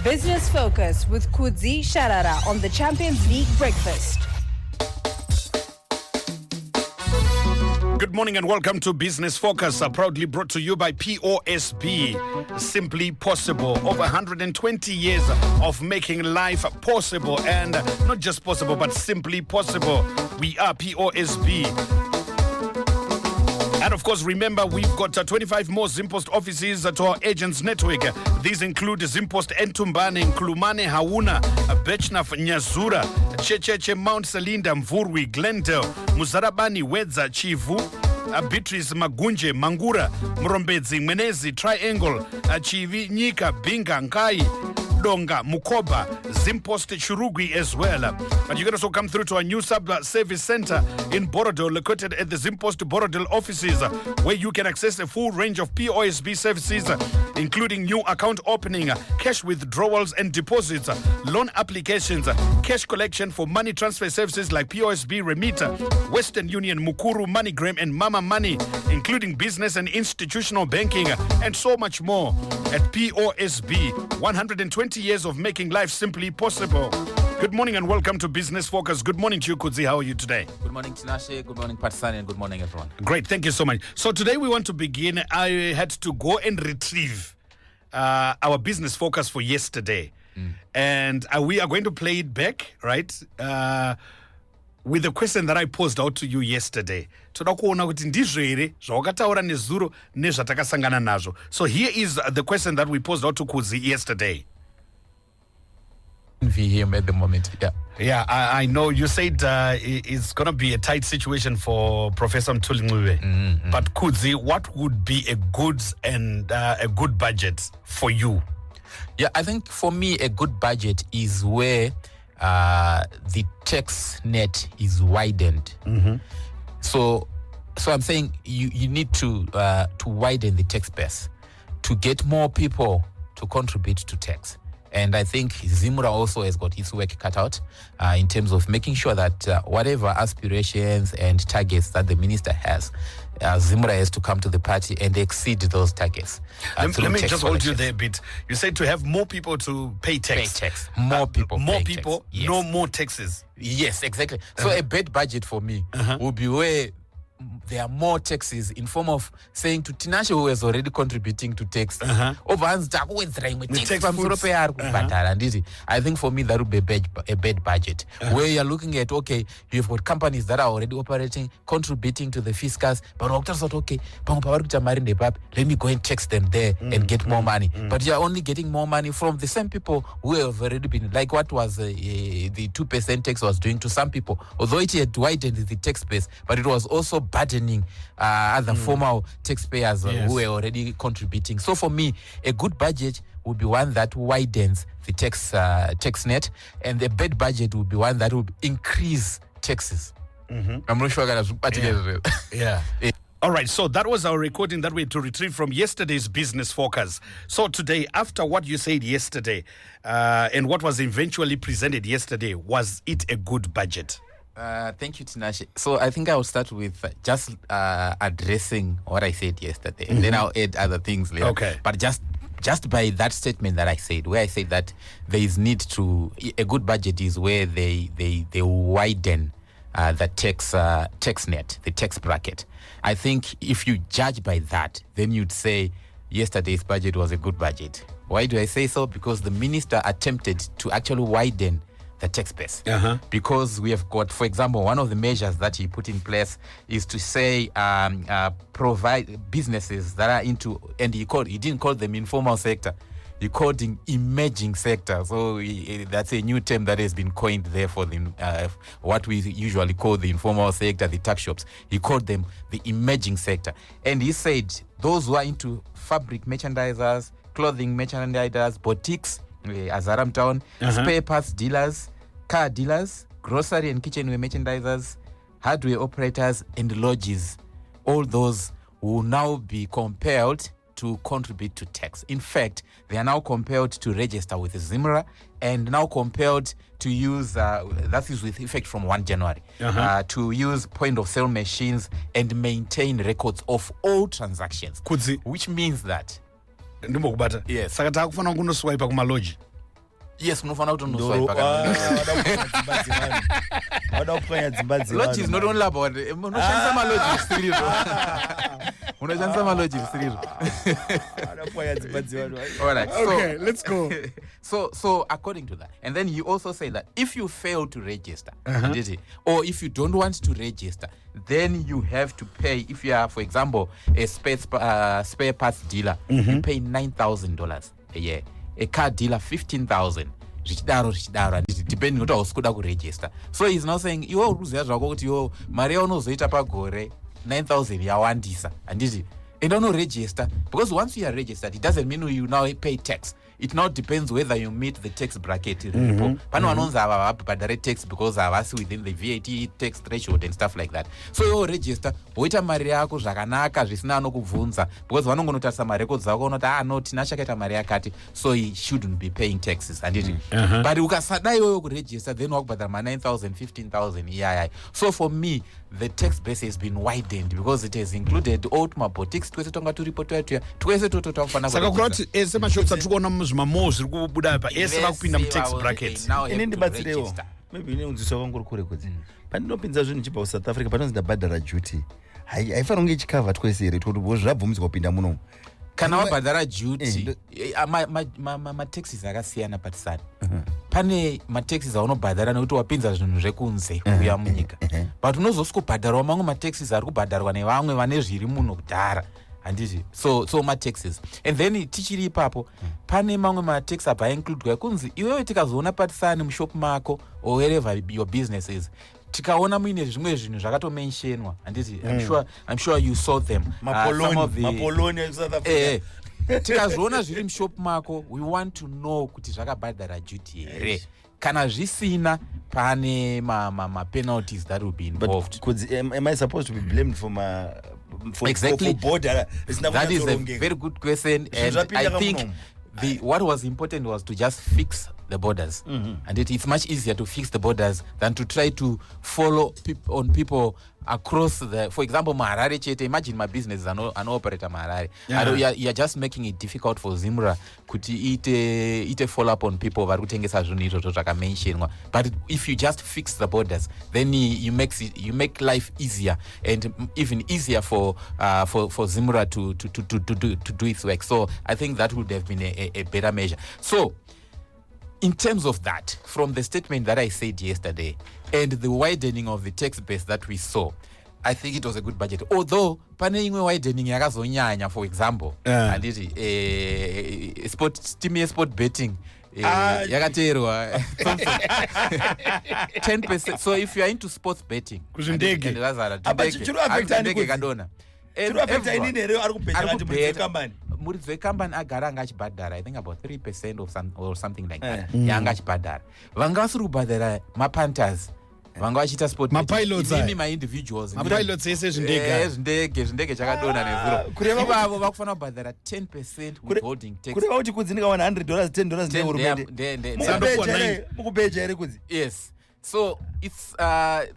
Business Focus with Kudzie, Sharara on the Champions League Breakfast. Good morning and welcome to Business Focus, proudly brought to you by POSB. Simply possible. Over 120 years of making life possible, and not just possible, but simply possible. We are POSB. And of course, remember, we've got 25 more Zimpost offices to our agents network. These include Zimpost Entumbane, Nkulumane, Hauna, Bechnaf, Nyazura, Checheche, Mount Selinda, Mvurwi, Glendale, Muzarabani, Wedza, Chivu, Beatrice, Magunje, Mangura, Mrombedzi, Menezi, Triangle, Chivi, Nyika, Binga, Nkai, Donga, Mukoba, Zimpost, Churugwi as well. But you can also come through to our new sub-service center in Borodale, located at the Zimpost Borodale offices, where you can access a full range of POSB services, including new account opening, cash withdrawals and deposits, loan applications, cash collection for money transfer services like POSB Remit, Western Union, Mukuru, MoneyGram, and Mama Money, including business and institutional banking, and so much more. At POSB, 120 years of making life simply possible. Good morning and welcome to Business Focus. Good morning to you, Kudzie. How are you today? Good morning, Tinashe. Good morning, Patisani, and good morning, everyone. Great. Thank you so much. So today we want to begin. I had to go and retrieve our Business Focus for yesterday. And we are going to play it back, right? With the question that I posed out to you yesterday. So here is the question that we posed out to Kudzie yesterday. Him at the moment. Yeah, I know you said it's going to be a tight situation for Professor Mthuli. But Kudzie, what would be a good budget for you? Yeah, I think for me a good budget is where the tax net is widened. So I'm saying you need to widen the tax base to get more people to contribute to tax. And I think Zimra also has got its work cut out in terms of making sure that whatever aspirations and targets that the minister has, Zimra has to come to the party and exceed those targets. Let me just hold you there a bit. You said to have more people to pay tax. More people. More people, tax. Yes. No more taxes. Yes, exactly. So a bad budget for me will be where there are more taxes in form of saying to Tinashe, who is already contributing to tax. I think for me that would be a bad budget. Where you're looking at, okay, you've got companies that are already operating, contributing to the fiscus, but okay, let me go and tax them there and get more money. But you're only getting more money from the same people who have already been, like what was the 2% tax was doing to some people. Although it had widened the tax base, but it was also burdening other formal taxpayers who were already contributing. So for me, a good budget would be one that widens the tax net, and the bad budget would be one that would increase taxes. I'm not sure I'm going Yeah. All right, so that was our recording that we had to retrieve from yesterday's Business Focus. So today, after what you said yesterday and what was eventually presented yesterday, was it a good budget? Thank you, Tinashe. So I think I will start with just addressing what I said yesterday, and then I'll add other things later. Okay. But just by that statement that I said, where I said that there is need to, a good budget is where they widen the tax net, the tax bracket. I think if you judge by that, then you'd say yesterday's budget was a good budget. Why do I say so? Because the minister attempted to actually widen the tax base. Because we have got, for example, one of the measures that he put in place is to say provide businesses that are into, and he didn't call them informal sector, he called them emerging sector. So that's a new term that has been coined there for the what we usually call the informal sector, the tuck shops. He called them the emerging sector. And he said those who are into fabric merchandisers, clothing merchandisers, boutiques, Azaram Town, spare parts dealers, car dealers, grocery and kitchenware merchandisers, hardware operators, and lodges. All those will now be compelled to contribute to tax. In fact, they are now compelled to register with Zimra and now compelled to use, that is with effect from 1 January, to use point of sale machines and maintain records of all transactions. Kudzie, which means that Ndimbokubata. Yes. Saka takufana kunoswipe kumaloji. Yes, unofana kuti unoswipe. Lodge is not only about unoshandisa maloji still. Unoshandisa maloji still. All right. Okay, let's go. So according to that, and then you also say that if you fail to register, or if you don't want to register, then you have to pay. If you are, for example, a spare parts dealer, you pay $9,000 a year. A car dealer, $15,000. Depending on how kuda kuregister. So he's not saying you uziya zvako kuti yo mari unozoita pagore 9,000 yawandisa anditi and don't register, because once you are registered it doesn't mean you now pay tax. It now depends whether you meet the tax bracket. Pano vanonzi ava vabhadhare tax because havasi within the VAT tax threshold and stuff like that. So you register woita mari yako zvakanaka zvisina anokubvunza, because vanongonotarisa marecords ako unoti no tinachakaita mari yakati, so he shouldn't be paying taxes anditi. But ukasadai iwewe kuregister then wakubhadhara ma 9,000 15,000 yeah. So for me the tax base has been widened because it has included all mabotics twese tonga turipo twatuya twese toto twakufana saka kurati ese mashops atrikuona muzvimamo zviri kubuda apa ese vakupinda mutax bracket. Ini ndibatsirewo maybe neunzisa wangu uri kure kuti pandinopinza zvinhu chibva kuSouth Africa panonzi ndabhadhara duty haifanira kunge ichikavha twese here kuti zvabvumidzwa kupinda muno kana wabhadhara duty mataxes akasiyana patisana. Pane mataxes aunobhadhara nekuti wapinza zvinhu zvekunze kuuya munyika, but unozosvikubhadharawo mamwe mataxes ari kubhadharwa nevamwe vane zviri muno kudhara handiti. So mataxes, and then tichiri ipapo pane mamwe matax abva included kunzi iwewe tikazoona patisana mushop mako or wherever your business is tikaona muine zvimwe zvinhu zvakatomentionwa handiti. I'm sure you saw them. Mapoloni eSouth Africa. Tikazoona zviri mushop mako we want to know kuti zvakabhadhara duty here. Kana zvisina pane ma penalties that will be involved. But am I supposed to be blamed for exactly for border? That is a very good question, and I think what was important was to just fix the borders, and it's much easier to fix the borders than to try to follow people across the, for example, Maharare chete. Imagine my business is an operator Maharare. You're just making it difficult for Zimra kuti ite follow up on people vari kutengesa zvinhu izvozvo zvakamentionwa. But if you just fix the borders, then you make life easier, and even easier for Zimra to do its work. So I think that would have been a better measure. So in terms of that, from the statement that I said yesterday and the widening of the tax base that we saw, I think it was a good budget. Although pane imwe widening yakazonyanya, for example, anditi sport betting yakateerwa 10%. So if you are into sports betting, kuzvindege kadona muridzi wekambani agara anga achibhadhara I think about 3% or something like that yanga achibhadhara. Vanga vasiri kubhadhara mapanthers, vanga vachiita sport imi maindividuals mapilots ese zvindege chakadona nezuro ivavo vakufanira kubhadhara 10% withholding tax. kureva kuti kudzi ndikawana $100 $10 ndehurumende mukubeja here kudzi. Yes. So it's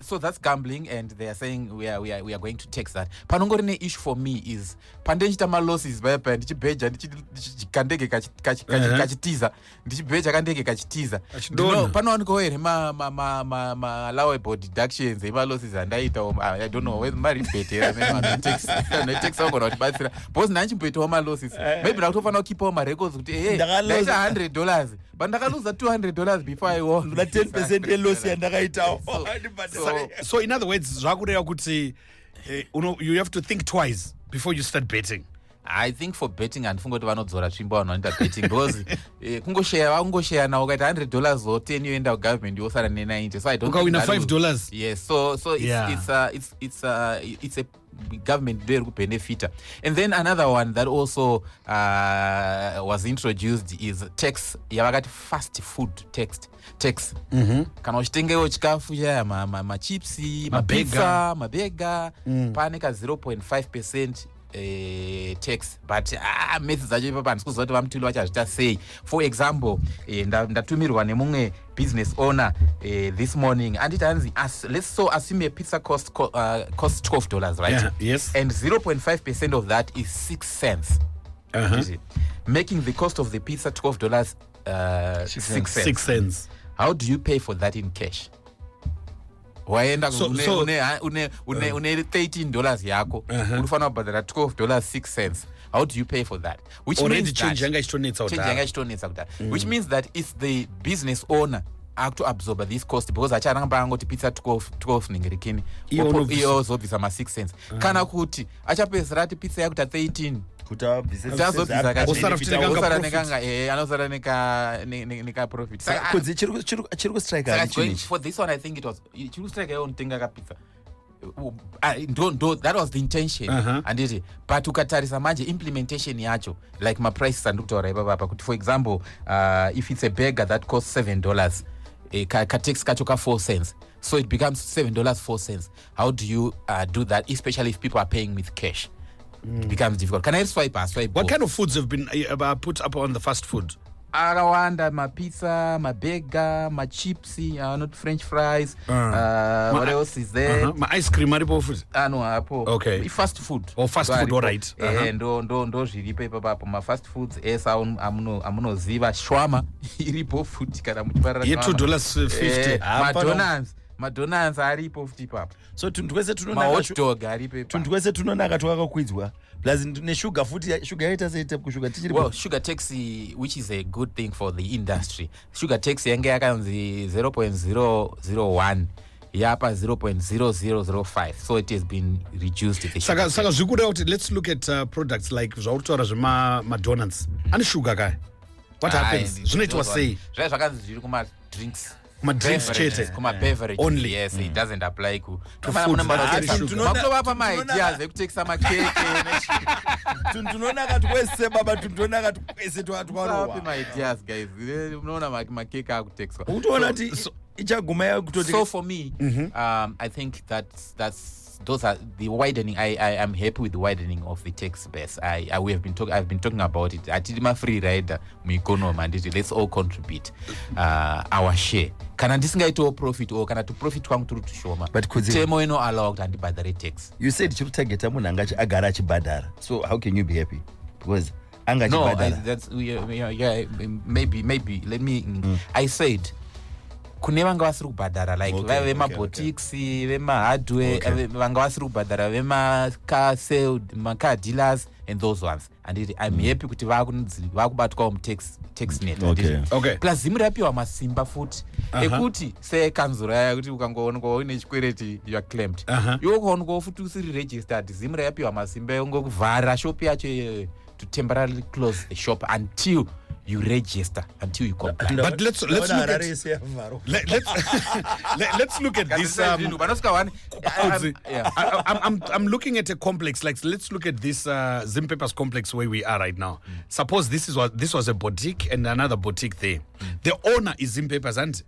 so that's gambling, and they are saying we are going to tax that. Panongorine issue for me is pandenchita ma losses baya ndichibeja ndichikandege kachitiza ndichibeja kandege kachitiza panowanikwa here ma allowable deductions ema losses andaita I don't know whether mari better tax ogona kutibatsira because nanchimboitawo ma losses maybe ndakutofanira kukipawo ma records kuti hey ndaita $100 but ndakaluza $200 before I won 10% loss yandakaitawo. So in other words zvakureva kuti you have to think twice before you start betting. I think for betting andifunga kuti vanodzora tsvimbo vanhu vanoita betting because kungosheya nawo ukaita $100 or 10 yoenda kugovernment yosara ne90. So I don't ukawina $5. Yes, so it's a government there benefit. And then another one that also was introduced is tax yavakati fast food tax. Kana uchitengewo chikafu chaya machipsi mapizza mabega pane ka 0.5% tax, but methods acho ipapo handikuziva kuti vaMthuli vachazviita sei. For example, ndatumirwa nemumwe business owner this morning anditi hanzi let's assume a pizza costs $12, right? Yes. And 0.5% of that is 6 cents. Making the cost of the pizza $12, 6 cents. 6 cents. How do you pay for that in cash? Waenda une $13 yako unofanira kubhadhara $12 6 cents. How do you pay for that? Which Already means change yanga ichitonetsa kudhara. Which means that it's the business owner to absorb this cost, because acharamba angoti pizza 12 ningerikini iyo zobvisa ma 6 cents kana kuti achapezera ati pizza yakuta 13 anozara neka profit. For this one I think it was chiri strike yaonitenga kapizza. That was the intention and it, but ukatarisa manje implementation yacho like my prices andikutaura ipapa kuti for example if it's a burger that costs $7 tax kacho ka 4 cents, so it becomes $7 4 cents. How do you do that, especially if people are paying with cash? It becomes difficult. Can I swipe? What kind of foods have been put up on the fast food? Arawanda, my pizza, my burger, my chips, not French fries. What else is there? My ice cream, maripo food. No, okay. Fast food. Oh, fast food, all right. And don't zviripo ipapa my fast foods. Esa amunoziva shwama iripo food kana muchiparara. Ye $2.50. McDonald's aripo futi papa. So tuntu twese hot dog aripo. Tuntu twese tunonaka twakakwidzwa. Plus sugar futi sugar yaita seita kushuga tichiri. Well, sugar tax, which is a good thing for the industry. Sugar tax yange yakanzi 0.001 yapa 0.0005, so it has been reduced. Saka zvikuda kuti let's look at products like zvautaura zvema McDonald's ane sugar kai. What happens? Zvinoitwa sei? Zvakanzi zviri kuma drinks. Drinks kuma beverage only. Yes, it doesn't apply to food. Makutovapa maideas ekutekesa makeke tunonaka twese baba tunonaka twese twatwarowa maideas guys. Unoona makeke akutekeswa utoona kuti ichaguma yakutoti. So for me I think those are the widening. I am happy with the widening of the tax base. I've been talking about it. Atima free rider mu economy and let's all contribute our share. Kana ndisingaito profit or kana to profit kwangu turi tushoma. But temo ino allowed and by the tax. You said chiri targeta munhu angachi agara achibhadhara. So how can you be happy? Because angachibhadhara. That's maybe let me I said kune vanga vasiri kubhadhara like vemabotics vemahardware vanga vasiri kubhadhara vemacar dealers and those ones, and I'm happy kuti vakubatwawo mutax net. Okay. Plus zimu rapiwa masimba futi ekuti sekanzura yaya kuti ukangoonekwa une chikwereti you are claimed iwe ukaonekwa futi usiri registered, zimu rapiwa masimba yongokuvhara shop yacho to temporarily close the shop until you register, until you comply. But let's look at let's look at this. I'm looking at a complex. Like let's look at this Zimbabwe's complex where we are right now. Suppose this was a boutique and another boutique there. The owner is Zimbabwe's and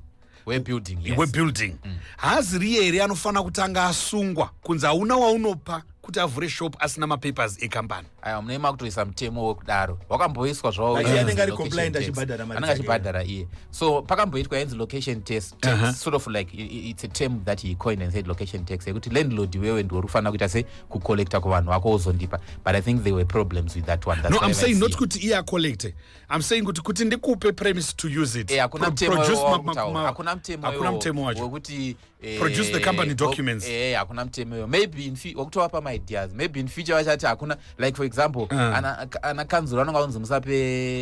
we're building. Yes. We're building. Has area anofana kutanga asungwa kunza una waunopa kuti avhure shop asina mapapers ekampani. Munema kutoisa mutemo wekudaro wakamboiswa zvawo anenge ari compliant achibhadhara iye. So pakamboitwa yanzi location tax, sort of like it's a term that he coined and said location tax yekuti landlord wewe ndiwe urufana kuita se kucollecta kuvanhu vako uzondipa. But I think there were problems with that one. No, I'm saying not kuti iye collect. I'm saying kuti ndikupe premise to use it. Hakuna mtemo wekuti produce the company documents. Hakuna mtemo. Maybe in future wakutowapa my ideas. Maybe in future vachati hakuna, like for example ana kanzuro anonga unzi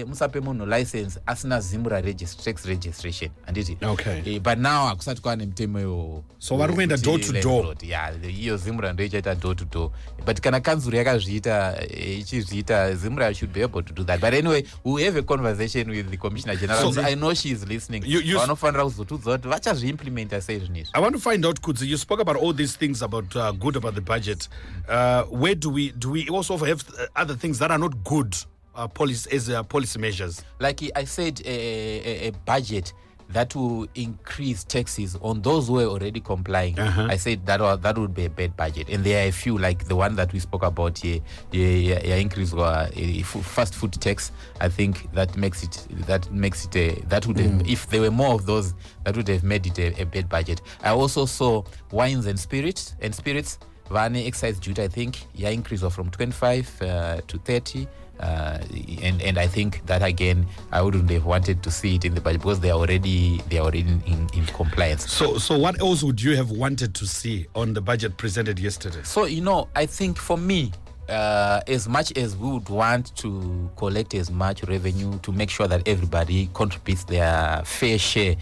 musape munhu license asina zimura tax registration anditi. Okay. But now akusati kwane mtemo yo. So vari kuenda door to door. Yeah, iyo zimura ndo ichaita door to door. But kana kanzuro yakazviita ichizviita zimura should be able to do that. But anyway, we have a conversation with the Commissioner General. So I know she is listening. Vanofanira kuzotudza kuti vachazviimplementa sei zvinizvi. I want to find out, Kudzie, you spoke about all these things about good about the budget. Where do we also have other things that are not good policy measures? Like I said, a budget that will increase taxes on those who are already complying. I said that would be a bad budget, and there are a few like the one that we spoke about here. Increase fast food tax. I think that makes it that would have, if there were more of those, that would have made it a bad budget. I also saw wines and spirits. Vane excise duty, I think, increase from 25 to 30. And I think that again, I wouldn't have wanted to see it in the budget because they are already in compliance. So what else would you have wanted to see on the budget presented yesterday? So I think for me, as much as we would want to collect as much revenue to make sure that everybody contributes their fair share,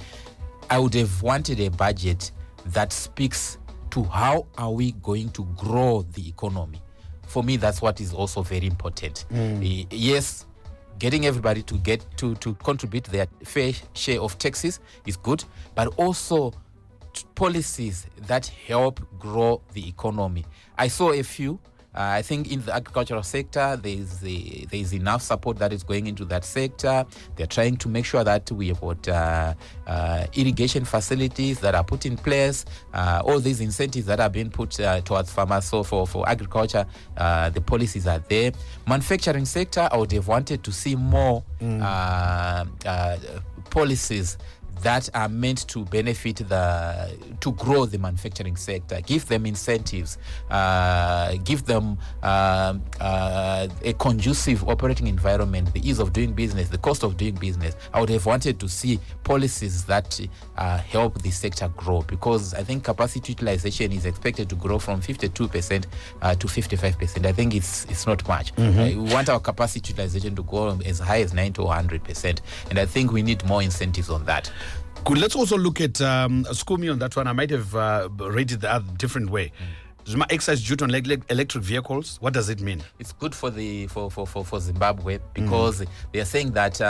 I would have wanted a budget that speaks to how are we going to grow the economy. For me, that's what is also very important. Yes, getting everybody to contribute their fair share of taxes is good, but also policies that help grow the economy. I saw a few. I think in the agricultural sector, there is enough support that is going into that sector. They're trying to make sure that we have got irrigation facilities that are put in place, all these incentives that are being put towards farmers. So for agriculture, the policies are there. Manufacturing sector, I would have wanted to see more policies that are meant to benefit to grow the manufacturing sector, give them incentives, give them a conducive operating environment, the ease of doing business, the cost of doing business. I would have wanted to see policies that help the sector grow, because I think capacity utilization is expected to grow from 52% to 55%. I think it's not much. We want our capacity utilization to go as high as 90 or 100%, and I think we need more incentives on that. Good. Let's also look at school me on that one. I might have read it a different way. Zuma excise duty on electric vehicles. What does it mean? It's good for Zimbabwe, because they are saying that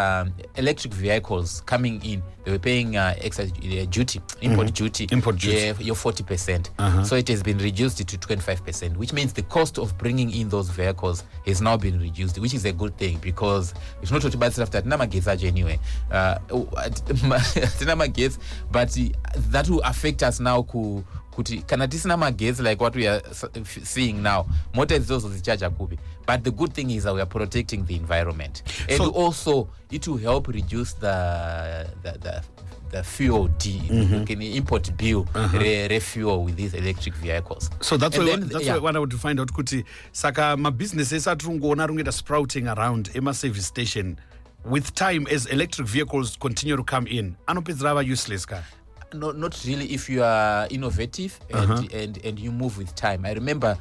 electric vehicles coming in, they were paying excise duty, import duty. Yeah, your 40%. So it has been reduced to 25%, which means the cost of bringing in those vehicles has now been reduced, which is a good thing, because it's not what about stuff that Namageza anyway. But that will affect us now. Kuti kana tisina magetsi like what we are seeing now, motors those zicharge kupi. But the good thing is that we are protecting the environment, and so, also it will help reduce the fuel import bill refuel with these electric vehicles. So that's what I want to find out. Kuti saka ma businesses atrungoona rungeta sprouting around ema service station. With time, as electric vehicles continue to come in, anopedzera useless ka. No, not really if you are innovative and you move with time. I remember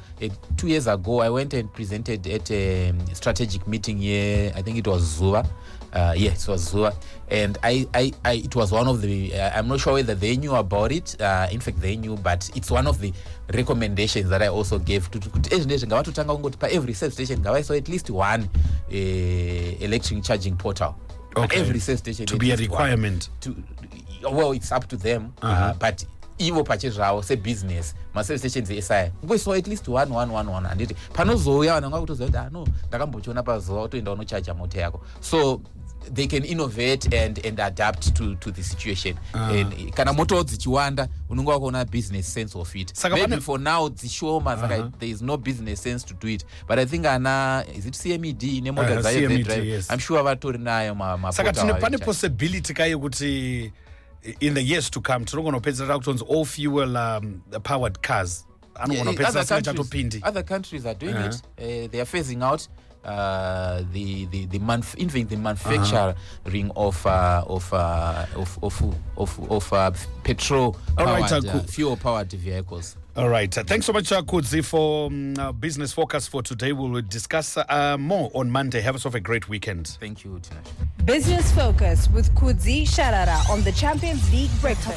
2 years ago, I went and presented at a strategic meeting here. I think it was Zua. It was Zua. And it was one of the, I'm not sure whether they knew about it. In fact, they knew, but it's one of the recommendations that I also gave to every service station. I saw at least one electric charging portal. Okay. Every service station to be a requirement. Well, it's up to them, but Ivo purchase our say business, my service stations SI. We saw at least one, and it panozoya and no, Nakambochona Pazo to no charge a motor. So they can innovate and adapt to the situation. And Kanamoto Zichuanda, Ununga kona business sense of it. Maybe for now, the show there is no business sense to do it. But I think is it CMED? CMED, yes. I'm sure about to Saka possibility in the years to come, all fuel powered cars. Other countries are doing it. They are phasing out the manufacturing of petrol powered fuel powered vehicles. All right. Thanks so much, Kudzie, for Business Focus for today. We'll discuss more on Monday. Have yourself a great weekend. Thank you, Tinash. Business Focus with Kudzie Sharara on the Champions League Breakfast.